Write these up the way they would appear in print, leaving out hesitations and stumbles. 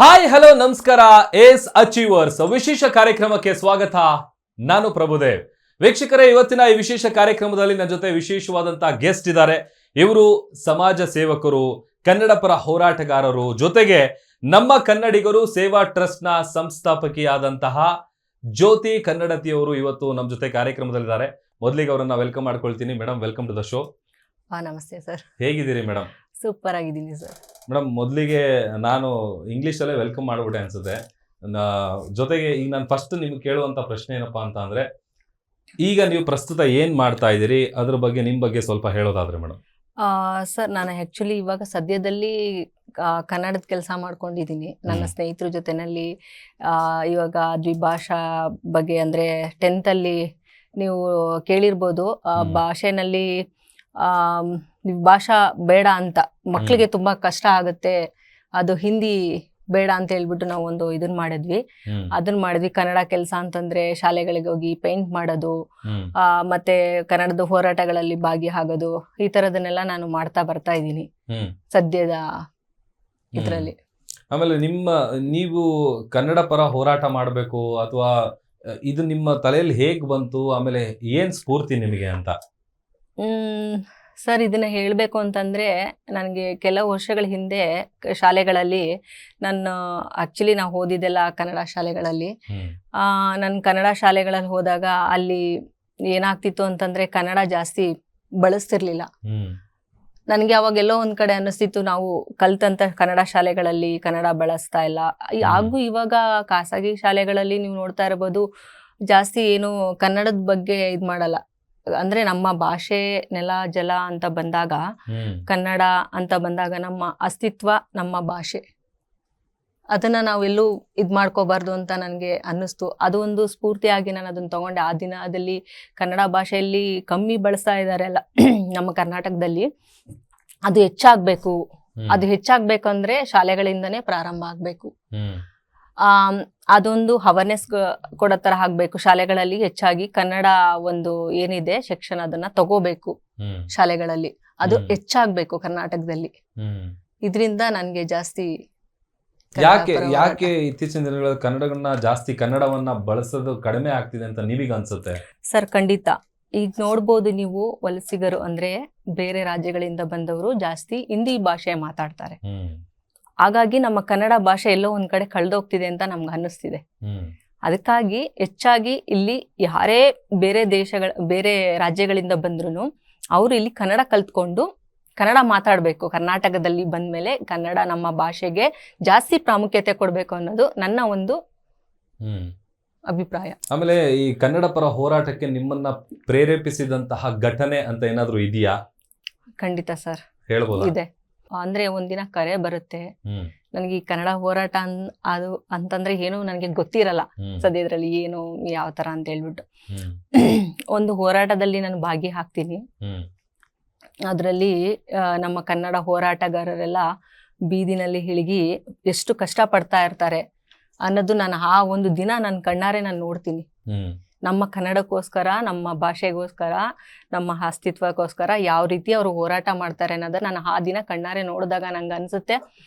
Hi hello ನಮಸ್ಕಾರ. ಏಸ್ achievers ವಿಶೇಷ ಕಾರ್ಯಕ್ರಮಕ್ಕೆ ಸ್ವಾಗತ. ನಾನು ಪ್ರಭುದೇವ್. ವೀಕ್ಷಕರೇ, ಇವತ್ತಿನ ಈ ವಿಶೇಷ ಕಾರ್ಯಕ್ರಮದಲ್ಲಿ ನನ್ನ ಜೊತೆ ವಿಶೇಷವಾದಂತಹ ಗೆಸ್ಟ್ ಇದ್ದಾರೆ. ಇವರು ಸಮಾಜ ಸೇವಕರು, ಕನ್ನಡ ಪರ ಹೋರಾಟಗಾರರು, ಜೊತೆಗೆ ನಮ್ಮ ಕನ್ನಡಿಗರು ಸೇವಾ ಟ್ರಸ್ಟ್ ನ ಸಂಸ್ಥಾಪಕಿಯಾದಂತಹ ಜ್ಯೋತಿ ಕನ್ನಡತಿಯವರು ಇವತ್ತು ನಮ್ಮ ಜೊತೆ ಕಾರ್ಯಕ್ರಮದಲ್ಲಿದ್ದಾರೆ. ಮೊದಲಿಗೆ ಅವರನ್ನ ವೆಲ್ಕಮ್ ಮಾಡ್ಕೊಳ್ತೀನಿ. Madam, welcome to the show. ನಮಸ್ತೆ ಸರ್. ಹೇಗಿದ್ದೀರಿ ಮೇಡಮ್? ಸೂಪರ್ ಆಗಿದ್ದೀನಿ ಸರ್. ಮೇಡಮ್, ಮೊದಲಿಗೆ ನಾನು ಇಂಗ್ಲೀಷಲ್ಲೇ ವೆಲ್ಕಮ್ ಮಾಡ್ಬಿಟ್ಟೆ ಅನ್ಸುತ್ತೆ. ಜೊತೆಗೆ ಈಗ ನಾನು ಫಸ್ಟ್ ನಿಮ್ಗೆ ಕೇಳುವಂತ ಪ್ರಶ್ನೆ ಏನಪ್ಪಾ ಅಂತ ಅಂದ್ರೆ, ಈಗ ನೀವು ಪ್ರಸ್ತುತ ಏನ್ ಮಾಡ್ತಾ ಇದ್ದೀರಿ, ಅದ್ರ ಬಗ್ಗೆ ನಿಮ್ ಬಗ್ಗೆ ಸ್ವಲ್ಪ ಹೇಳೋದಾದ್ರೆ ಮೇಡಮ್. ಸರ್, ನಾನು ಆ್ಯಕ್ಚುಲಿ ಇವಾಗ ಸದ್ಯದಲ್ಲಿ ಕನ್ನಡದ ಕೆಲಸ ಮಾಡ್ಕೊಂಡಿದ್ದೀನಿ. ನನ್ನ ಸ್ನೇಹಿತರ ಜೊತೆನಲ್ಲಿ ಇವಾಗ ದ್ವಿಭಾಷಾ ಬಗ್ಗೆ ಅಂದರೆ 10th ನೀವು ಕೇಳಿರ್ಬೋದು, ಭಾಷೆನಲ್ಲಿ ಭಾಷಾ ಬೇಡ ಅಂತ ಮಕ್ಕಳಿಗೆ ತುಂಬ ಕಷ್ಟ ಆಗುತ್ತೆ, ಅದು ಹಿಂದಿ ಬೇಡ ಅಂತ ಹೇಳ್ಬಿಟ್ಟು ನಾವು ಒಂದು ಇದನ್ನ ಮಾಡಿದ್ವಿ. ಕನ್ನಡ ಕೆಲಸ ಅಂತಂದ್ರೆ ಶಾಲೆಗಳಿಗೆ ಹೋಗಿ ಪೇಂಟ್ ಮಾಡೋದು, ಮತ್ತೆ ಕನ್ನಡದ ಹೋರಾಟಗಳಲ್ಲಿ ಭಾಗಿಯಾಗೋದು, ಈ ತರದನ್ನೆಲ್ಲ ನಾನು ಮಾಡ್ತಾ ಬರ್ತಾ ಇದ್ದೀನಿ ಸದ್ಯದ ಇದರಲ್ಲಿ. ಆಮೇಲೆ ನೀವು ಕನ್ನಡ ಪರ ಹೋರಾಟ ಮಾಡಬೇಕು ಅಥವಾ ಇದು ನಿಮ್ಮ ತಲೆಯಲ್ಲಿ ಹೇಗ್ ಬಂತು, ಆಮೇಲೆ ಏನ್ ಸ್ಫೂರ್ತಿ ನಿಮಗೆ ಅಂತ? ಸರ್, ಇದನ್ನ ಹೇಳಬೇಕು ಅಂತಂದರೆ, ನನಗೆ ಕೆಲವು ವರ್ಷಗಳ ಹಿಂದೆ ಶಾಲೆಗಳಲ್ಲಿ ನಾವು ಓದಿದ್ದೆಲ್ಲ ಕನ್ನಡ ಶಾಲೆಗಳಲ್ಲಿ. ನಾನು ಕನ್ನಡ ಶಾಲೆಗಳಲ್ಲಿ ಹೋದಾಗ ಅಲ್ಲಿ ಏನಾಗ್ತಿತ್ತು ಅಂತಂದರೆ, ಕನ್ನಡ ಜಾಸ್ತಿ ಬಳಸ್ತಿರ್ಲಿಲ್ಲ. ನನಗೆ ಅವಾಗೆಲ್ಲೋ ಒಂದು ಕಡೆ ಅನ್ನಿಸ್ತಿತ್ತು, ನಾವು ಕಲ್ತಂಥ ಕನ್ನಡ ಶಾಲೆಗಳಲ್ಲಿ ಕನ್ನಡ ಬಳಸ್ತಾ ಇಲ್ಲ. ಹಾಗೂ ಇವಾಗ ಖಾಸಗಿ ಶಾಲೆಗಳಲ್ಲಿ ನೀವು ನೋಡ್ತಾ ಇರ್ಬೋದು, ಜಾಸ್ತಿ ಏನು ಕನ್ನಡದ ಬಗ್ಗೆ ಇದು ಮಾಡಲ್ಲ. ಅಂದ್ರೆ ನಮ್ಮ ಭಾಷೆ, ನೆಲ, ಜಲ ಅಂತ ಬಂದಾಗ, ಕನ್ನಡ ಅಂತ ಬಂದಾಗ ನಮ್ಮ ಅಸ್ತಿತ್ವ, ನಮ್ಮ ಭಾಷೆ, ಅದನ್ನ ನಾವೆಲ್ಲೂ ಇದು ಮಾಡ್ಕೋಬಾರ್ದು ಅಂತ ನನಗೆ ಅನ್ನಿಸ್ತು. ಅದು ಒಂದು ಸ್ಫೂರ್ತಿಯಾಗಿ ನಾನು ಅದನ್ನ ತಗೊಂಡೆ. ಆ ದಿನದಲ್ಲಿ ಕನ್ನಡ ಭಾಷೆಯಲ್ಲಿ ಕಮ್ಮಿ ಬಳಸ್ತಾ ಇದ್ದಾರೆ ಅಲ್ಲ ನಮ್ಮ ಕರ್ನಾಟಕದಲ್ಲಿ, ಅದು ಹೆಚ್ಚಾಗಬೇಕು. ಅದು ಹೆಚ್ಚಾಗಬೇಕಂದ್ರೆ ಶಾಲೆಗಳಿಂದನೇ ಪ್ರಾರಂಭ ಆಗಬೇಕು. ಅದೊಂದು ಅವೇರ್ನೆಸ್ ಕೊಡೋ ಥರ ಆಗಬೇಕು. ಶಾಲೆಗಳಲ್ಲಿ ಹೆಚ್ಚಾಗಿ ಕನ್ನಡ ಒಂದು ಏನಿದೆ ಸೆಕ್ಷನ್, ಅದನ್ನ ತಗೋಬೇಕು ಶಾಲೆಗಳಲ್ಲಿ. ಅದು ಹೆಚ್ಚಾಗಬೇಕು ಕರ್ನಾಟಕದಲ್ಲಿ. ಇದರಿಂದ ನನಗೆ ಜಾಸ್ತಿ ಯಾಕೆ ಇತ್ತೀಚಿನ ದಿನಗಳಲ್ಲಿ ಕನ್ನಡವನ್ನ ಬಳಸೋದು ಕಡಿಮೆ ಆಗ್ತಿದೆ ಅಂತ ನೀವೀಗ ಅನ್ಸುತ್ತೆ? ಸರ್, ಖಂಡಿತ. ಈಗ ನೋಡ್ಬೋದು ನೀವು, ವಲಸಿಗರು ಅಂದ್ರೆ ಬೇರೆ ರಾಜ್ಯಗಳಿಂದ ಬಂದವರು ಜಾಸ್ತಿ ಹಿಂದಿ ಭಾಷೆ ಮಾತಾಡ್ತಾರೆ. ಹಾಗಾಗಿ ನಮ್ಮ ಕನ್ನಡ ಭಾಷೆ ಎಲ್ಲೋ ಒಂದ್ ಕಡೆ ಕಳೆದೋಗ್ತಿದೆ ಅಂತ ನಮ್ಗೆ ಅನ್ನಿಸ್ತಿದೆ. ಅದಕ್ಕಾಗಿ ಹೆಚ್ಚಾಗಿ ಇಲ್ಲಿ ಯಾರೇ ಬೇರೆ ರಾಜ್ಯಗಳಿಂದ ಬಂದ್ರು ಅವರು ಇಲ್ಲಿ ಕನ್ನಡ ಕಲ್ತ್ಕೊಂಡು ಕನ್ನಡ ಮಾತಾಡಬೇಕು. ಕರ್ನಾಟಕದಲ್ಲಿ ಬಂದ್ಮೇಲೆ ಕನ್ನಡ ನಮ್ಮ ಭಾಷೆಗೆ ಜಾಸ್ತಿ ಪ್ರಾಮುಖ್ಯತೆ ಕೊಡಬೇಕು ಅನ್ನೋದು ನನ್ನ ಒಂದು ಅಭಿಪ್ರಾಯ. ಆಮೇಲೆ ಈ ಕನ್ನಡ ಪರ ಹೋರಾಟಕ್ಕೆ ನಿಮ್ಮನ್ನ ಪ್ರೇರೇಪಿಸಿದಂತಹ ಘಟನೆ ಅಂತ ಏನಾದ್ರು ಇದೆಯಾ? ಖಂಡಿತ ಸರ್, ಹೇಳ್ಬೋದು. ಇದೆ. ಅಂದ್ರೆ ಒಂದಿನ ಕರೆ ಬರುತ್ತೆ ನನಗೆ, ಈ ಕನ್ನಡ ಹೋರಾಟ ಅದು ಅಂತಂದ್ರೆ ಏನು ನನಗೆ ಗೊತ್ತಿರಲ್ಲ ಸದ್ಯದ್ರಲ್ಲಿ ಏನು ಯಾವ ತರ ಅಂತ ಹೇಳ್ಬಿಟ್ಟು. ಒಂದು ಹೋರಾಟದಲ್ಲಿ ನಾನು ಭಾಗಿಯಾಗ್ತೀನಿ. ಅದರಲ್ಲಿ ನಮ್ಮ ಕನ್ನಡ ಹೋರಾಟಗಾರರೆಲ್ಲ ಬೀದಿನಲ್ಲಿ ಇಳಿಗಿ ಎಷ್ಟು ಕಷ್ಟ ಪಡ್ತಾ ಇರ್ತಾರೆ ಅನ್ನೋದು ನಾನು ಆ ಒಂದು ದಿನ ನನ್ನ ಕಣ್ಣಾರೆ ನಾನು ನೋಡ್ತೀನಿ. ನಮ್ಮ ಕನ್ನಡಕ್ಕೋಸ್ಕರ, ನಮ್ಮ ಭಾಷೆಗೋಸ್ಕರ, ನಮ್ಮ ಅಸ್ತಿತ್ವಕ್ಕೋಸ್ಕರ ಯಾವ ರೀತಿ ಅವರು ಹೋರಾಟ ಮಾಡ್ತಾರೆ ಅನ್ನೋದನ್ನ ನಾನು ಆ ದಿನ ಕಣ್ಣಾರೆ ನೋಡಿದಾಗ ನಂಗೆ ಅನ್ಸುತ್ತೆ,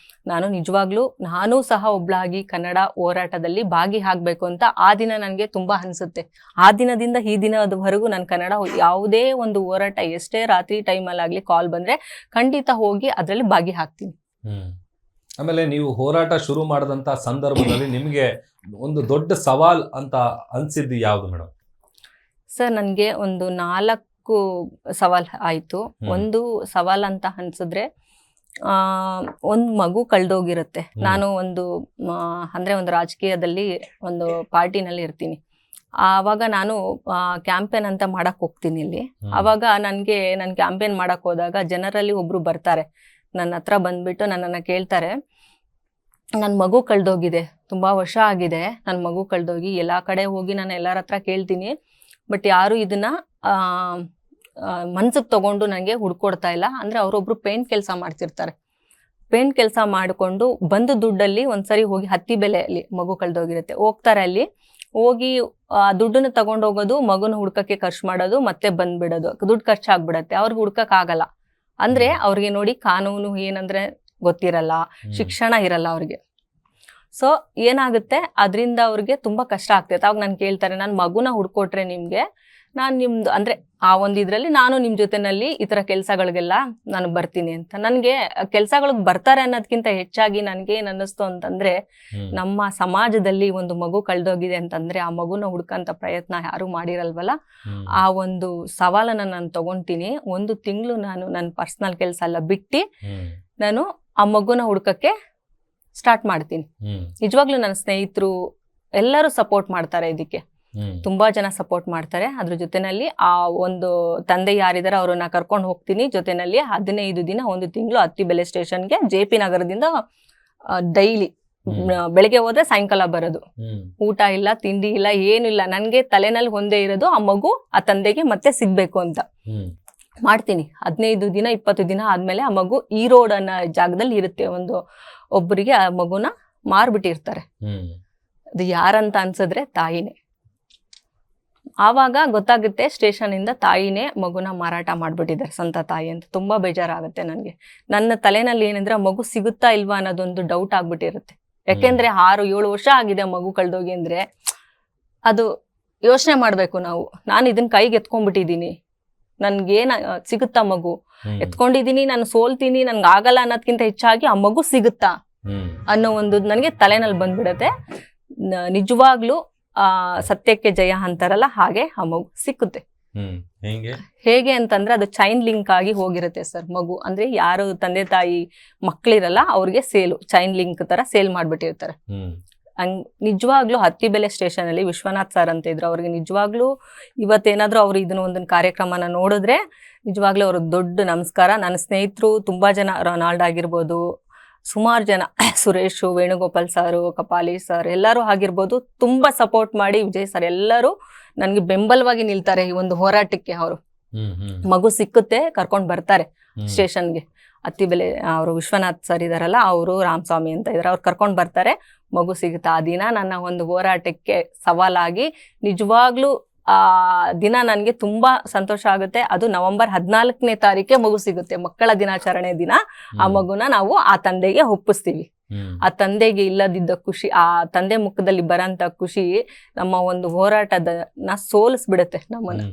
ನಾನು ನಿಜವಾಗ್ಲೂ ನಾನು ಸಹ ಒಬ್ಳಾಗಿ ಕನ್ನಡ ಹೋರಾಟದಲ್ಲಿ ಭಾಗಿಯಾಗಬೇಕು ಅಂತ ಆ ದಿನ ನನಗೆ ತುಂಬಾ ಅನ್ಸುತ್ತೆ. ಆ ದಿನದಿಂದ ಈ ದಿನದವರೆಗೂ ನಾನು ಕನ್ನಡ ಯಾವುದೇ ಒಂದು ಹೋರಾಟ, ಎಷ್ಟೇ ರಾತ್ರಿ ಟೈಮಲ್ಲಾಗಲಿ ಕಾಲ್ ಬಂದ್ರೆ ಖಂಡಿತ ಹೋಗಿ ಅದರಲ್ಲಿ ಭಾಗಿಯಾಗ್ತೀನಿ. ಆಮೇಲೆ ನೀವು ಹೋರಾಟ ಶುರು ಮಾಡಿದಂತ ಸಂದರ್ಭದಲ್ಲಿ ನಿಮಗೆ ಒಂದು ದೊಡ್ಡ ಸವಾಲ್ ಅಂತ ಅನ್ಸಿದ್ದು ಯಾವ್ದು ಮೇಡಮ್? ಸರ್, ನನಗೆ ಒಂದು 4 ಸವಾಲ್ ಆಯ್ತು. ಒಂದು ಸವಾಲ್ ಅಂತ ಅನ್ಸಿದ್ರೆ, ಒಂದು ಮಗು ಕಳ್ದೋಗಿರುತ್ತೆ. ನಾನು ಒಂದು ರಾಜಕೀಯದಲ್ಲಿ ಒಂದು ಪಾರ್ಟಿನಲ್ಲಿ ಇರ್ತೀನಿ. ಆವಾಗ ನಾನು ಕ್ಯಾಂಪೇನ್ ಅಂತ ಮಾಡಕ್ ಹೋಗ್ತೀನಿ ಇಲ್ಲಿ. ಆವಾಗ ನಾನು ಕ್ಯಾಂಪೇನ್ ಮಾಡಕ್ ಹೋದಾಗ ಜನರಲ್ಲಿ ಒಬ್ರು ಬರ್ತಾರೆ, ನನ್ನ ಹತ್ರ ಬಂದ್ಬಿಟ್ಟು ನನ್ನನ್ನು ಕೇಳ್ತಾರೆ, ನನ್ನ ಮಗು ಕಳ್ದೋಗಿದೆ, ತುಂಬ ವರ್ಷ ಆಗಿದೆ, ನನ್ನ ಮಗು ಕಳ್ದೋಗಿ ಎಲ್ಲ ಕಡೆ ಹೋಗಿ ನಾನು ಎಲ್ಲರ ಹತ್ರ ಕೇಳ್ತೀನಿ, ಬಟ್ ಯಾರು ಇದನ್ನ ಮನ್ಸಿಗೆ ತಗೊಂಡು ನನಗೆ ಹುಡ್ಕೊಡ್ತಾ ಇಲ್ಲ. ಅಂದರೆ ಅವರೊಬ್ರು ಪೇಂಟ್ ಕೆಲಸ ಮಾಡ್ತಿರ್ತಾರೆ. ಪೇಂಟ್ ಕೆಲಸ ಮಾಡಿಕೊಂಡು ಬಂದು ದುಡ್ಡಲ್ಲಿ ಒಂದ್ಸರಿ ಹೋಗಿ ಹತ್ತಿ ಬೆಲೆಯಲ್ಲಿ ಮಗು ಕಳ್ದೋಗಿರುತ್ತೆ, ಹೋಗ್ತಾರೆ. ಅಲ್ಲಿ ಹೋಗಿ ದುಡ್ಡನ್ನು ತಗೊಂಡೋಗೋದು, ಮಗುನ ಹುಡ್ಕಕ್ಕೆ ಖರ್ಚು ಮಾಡೋದು, ಮತ್ತೆ ಬಂದ್ಬಿಡೋದು, ದುಡ್ಡು ಖರ್ಚಾಗ್ಬಿಡತ್ತೆ. ಅವ್ರಿಗೆ ಹುಡ್ಕಕ್ಕಾಗಲ್ಲ. ಅಂದ್ರೆ ಅವ್ರಿಗೆ ನೋಡಿ ಕಾನೂನು ಏನಂದ್ರೆ ಗೊತ್ತಿರಲ್ಲ, ಶಿಕ್ಷಣ ಇರಲ್ಲ ಅವ್ರಿಗೆ. ಸೊ ಏನಾಗುತ್ತೆ ಅದರಿಂದ ಅವ್ರಿಗೆ ತುಂಬಾ ಕಷ್ಟ ಆಗ್ತೈತೆ. ಅವಾಗ ನಾನು ಕೇಳ್ತಾರೆ, ನಾನು ಮಗುನ ಹುಡ್ಕೊಟ್ರೆ ನಿಮ್ಗೆ ನಾನು ನಿಮ್ದು ಅಂದ್ರೆ ಆ ಒಂದು ಇದ್ರಲ್ಲಿ ನಾನು ನಿಮ್ ಜೊತೆನಲ್ಲಿ ಈ ತರ ಕೆಲ್ಸಗಳಿಗೆಲ್ಲ ನಾನು ಬರ್ತೀನಿ ಅಂತ. ನನ್ಗೆ ಕೆಲ್ಸಗಳಿಗೆ ಬರ್ತಾರೆ ಅನ್ನೋದಕ್ಕಿಂತ ಹೆಚ್ಚಾಗಿ ನನ್ಗೆ ಏನ್ ಅನ್ನಿಸ್ತು ಅಂತಂದ್ರೆ, ನಮ್ಮ ಸಮಾಜದಲ್ಲಿ ಒಂದು ಮಗು ಕಳ್ದೋಗಿದೆ ಅಂತಂದ್ರೆ ಆ ಮಗುನ ಹುಡ್ಕಂತ ಪ್ರಯತ್ನ ಯಾರು ಮಾಡಿರಲ್ವಲ್ಲ, ಆ ಒಂದು ಸವಾಲನ್ನ ನಾನು ತಗೊಂತೀನಿ. 1 ತಿಂಗಳು ನಾನು ನನ್ನ ಪರ್ಸನಲ್ ಕೆಲ್ಸ ಎಲ್ಲ ಬಿಟ್ಟು ನಾನು ಆ ಮಗುನ ಹುಡ್ಕಕ್ಕೆ ಸ್ಟಾರ್ಟ್ ಮಾಡ್ತೀನಿ. ನಿಜವಾಗ್ಲೂ ನನ್ನ ಸ್ನೇಹಿತರು ಎಲ್ಲರೂ ಸಪೋರ್ಟ್ ಮಾಡ್ತಾರೆ ಇದಕ್ಕೆ, ತುಂಬಾ ಜನ ಸಪೋರ್ಟ್ ಮಾಡ್ತಾರೆ. ಅದ್ರ ಜೊತೆನಲ್ಲಿ ಆ ಒಂದು ತಂದೆ ಯಾರಿದಾರೆ ಅವ್ರನ್ನ ಕರ್ಕೊಂಡು ಹೋಗ್ತೀನಿ ಜೊತೆನಲ್ಲಿ. 15 ದಿನ 1 ತಿಂಗಳು ಅತ್ತಿಬೆಲೆ ಸ್ಟೇಷನ್ಗೆ JP ನಗರದಿಂದ ಡೈಲಿ ಬೆಳಿಗ್ಗೆ ಹೋದ್ರೆ ಸಾಯಂಕಾಲ ಬರೋದು. ಊಟ ಇಲ್ಲ, ತಿಂಡಿ ಇಲ್ಲ, ಏನಿಲ್ಲ. ನನ್ಗೆ ತಲೆನಲ್ಲಿ ಒಂದೇ ಇರೋದು ಆ ಮಗು ಆ ತಂದೆಗೆ ಮತ್ತೆ ಸಿಗ್ಬೇಕು ಅಂತ ಮಾಡ್ತೀನಿ. 15 ದಿನ 20 ದಿನ ಆದ್ಮೇಲೆ ಆ ಮಗು ಈ ರೋಡ್ ಅನ್ನೋ ಜಾಗದಲ್ಲಿ ಇರುತ್ತೆ. ಒಬ್ಬರಿಗೆ ಆ ಮಗುನ ಮಾರ್ಬಿಟ್ಟಿರ್ತಾರೆ. ಅದು ಯಾರಂತ ಅನ್ಸಿದ್ರೆ ತಾಯಿನೇ. ಆವಾಗ ಗೊತ್ತಾಗುತ್ತೆ ಸ್ಟೇಷನ್ ಇಂದ ತಾಯಿನೇ ಮಗುನ ಮಾರಾಟ ಮಾಡ್ಬಿಟ್ಟಿದ್ದಾರೆ, ಸ್ವಂತ ತಾಯಿ ಅಂತ. ತುಂಬಾ ಬೇಜಾರಾಗುತ್ತೆ ನನ್ಗೆ. ನನ್ನ ತಲೆನಲ್ಲಿ ಏನಂದ್ರೆ ಮಗು ಸಿಗುತ್ತಾ ಇಲ್ವಾ ಅನ್ನೋದೊಂದು ಡೌಟ್ ಆಗ್ಬಿಟ್ಟಿರುತ್ತೆ. ಯಾಕೆಂದ್ರೆ 6-7 ವರ್ಷ ಆಗಿದೆ ಮಗು ಕಳ್ದೋಗಿ ಅಂದ್ರೆ ಅದು ಯೋಚನೆ ಮಾಡ್ಬೇಕು ನಾವು. ನಾನು ಇದನ್ನ ಕೈಗೆ ಎತ್ಕೊಂಡ್ಬಿಟ್ಟಿದೀನಿ, ನನ್ಗೇನ ಸಿಗುತ್ತಾ ಮಗು, ಎತ್ಕೊಂಡಿದೀನಿ, ನಾನು ಸೋಲ್ತೀನಿ, ನನ್ಗೆ ಆಗಲ್ಲ ಅನ್ನೋದ್ಕಿಂತ ಹೆಚ್ಚಾಗಿ ಆ ಮಗು ಸಿಗುತ್ತಾ ಅನ್ನೋ ಒಂದು ನನಗೆ ತಲೆನಲ್ಲಿ ಬಂದ್ಬಿಡತ್ತೆ. ನಿಜವಾಗ್ಲೂ ಸತ್ಯಕ್ಕೆ ಜಯ ಅಂತಾರಲ್ಲ, ಹಾಗೆ ಆ ಮಗು ಸಿಕ್ಕುತ್ತೆ. ಹೇಗೆ ಅಂತಂದ್ರೆ ಅದು ಚೈನ್ ಲಿಂಕ್ ಆಗಿ ಹೋಗಿರುತ್ತೆ ಸರ್. ಮಗು ಅಂದ್ರೆ ಯಾರು ತಂದೆ ತಾಯಿ ಮಕ್ಳಿರಲ್ಲ ಅವ್ರಿಗೆ ಸೇಲು ಚೈನ್ ಲಿಂಕ್ ತರ ಸೇಲ್ ಮಾಡ್ಬಿಟ್ಟಿರ್ತಾರೆ. ನಿಜವಾಗ್ಲೂ ಅತ್ತಿಬೆಲೆ ಸ್ಟೇಷನ್ ಅಲ್ಲಿ ವಿಶ್ವನಾಥ್ ಸರ್ ಅಂತ ಇದ್ರು. ಅವ್ರಿಗೆ ನಿಜವಾಗ್ಲೂ ಇವತ್ತೇನಾದ್ರೂ ಅವ್ರು ಇದನ್ನ ಒಂದೊಂದು ಕಾರ್ಯಕ್ರಮನ ನೋಡಿದ್ರೆ ನಿಜವಾಗ್ಲೂ ಅವ್ರಿಗೆ ದೊಡ್ಡ ನಮಸ್ಕಾರ. ನನ್ನ ಸ್ನೇಹಿತರು ತುಂಬಾ ಜನ, ರೊನಾಲ್ಡ್ ಆಗಿರ್ಬೋದು, ಸುಮಾರು ಜನ, ಸುರೇಶ್, ವೇಣುಗೋಪಾಲ್ ಸಾರು, ಕಪಾಲಿ ಸರ್ ಎಲ್ಲರೂ ಆಗಿರ್ಬೋದು, ತುಂಬಾ ಸಪೋರ್ಟ್ ಮಾಡಿ, ವಿಜಯ್ ಸರ್ ಎಲ್ಲರೂ ನನ್ಗೆ ಬೆಂಬಲವಾಗಿ ನಿಲ್ತಾರೆ ಈ ಒಂದು ಹೋರಾಟಕ್ಕೆ. ಅವರು ಮಗು ಸಿಕ್ಕುತ್ತೆ ಕರ್ಕೊಂಡ್ ಬರ್ತಾರೆ ಸ್ಟೇಷನ್ಗೆ. ಅತ್ತಿಬೆಲೆ ಅವರು ವಿಶ್ವನಾಥ್ ಸರ್ ಇದಾರಲ್ಲ, ಅವರು ರಾಮಸ್ವಾಮಿ ಅಂತ ಇದಾರೆ, ಅವ್ರು ಕರ್ಕೊಂಡ್ ಬರ್ತಾರೆ. ಮಗು ಸಿಗುತ್ತೆ. ಆ ದಿನ ನನ್ನ ಒಂದು ಹೋರಾಟಕ್ಕೆ ಸವಾಲಾಗಿ ನಿಜವಾಗ್ಲೂ ಆ ದಿನ ನನ್ಗೆ ತುಂಬಾ ಸಂತೋಷ ಆಗುತ್ತೆ. ಅದು ನವೆಂಬರ್ 14ನೇ ತಾರೀಕೆ ಮಗು ಸಿಗುತ್ತೆ, ಮಕ್ಕಳ ದಿನಾಚರಣೆ ದಿನ. ಆ ಮಗುನ ನಾವು ಆ ತಂದೆಗೆ ಒಪ್ಪಿಸ್ತೀವಿ. ಆ ತಂದೆಗೆ ಇಲ್ಲದಿದ್ದ ಖುಷಿ, ಆ ತಂದೆ ಮುಖದಲ್ಲಿ ಬರಂತ ಖುಷಿ ನಮ್ಮ ಒಂದು ಹೋರಾಟದನ್ನ ಸೋಲಿಸ್ಬಿಡುತ್ತೆ ನಮ್ಮನ್ನ.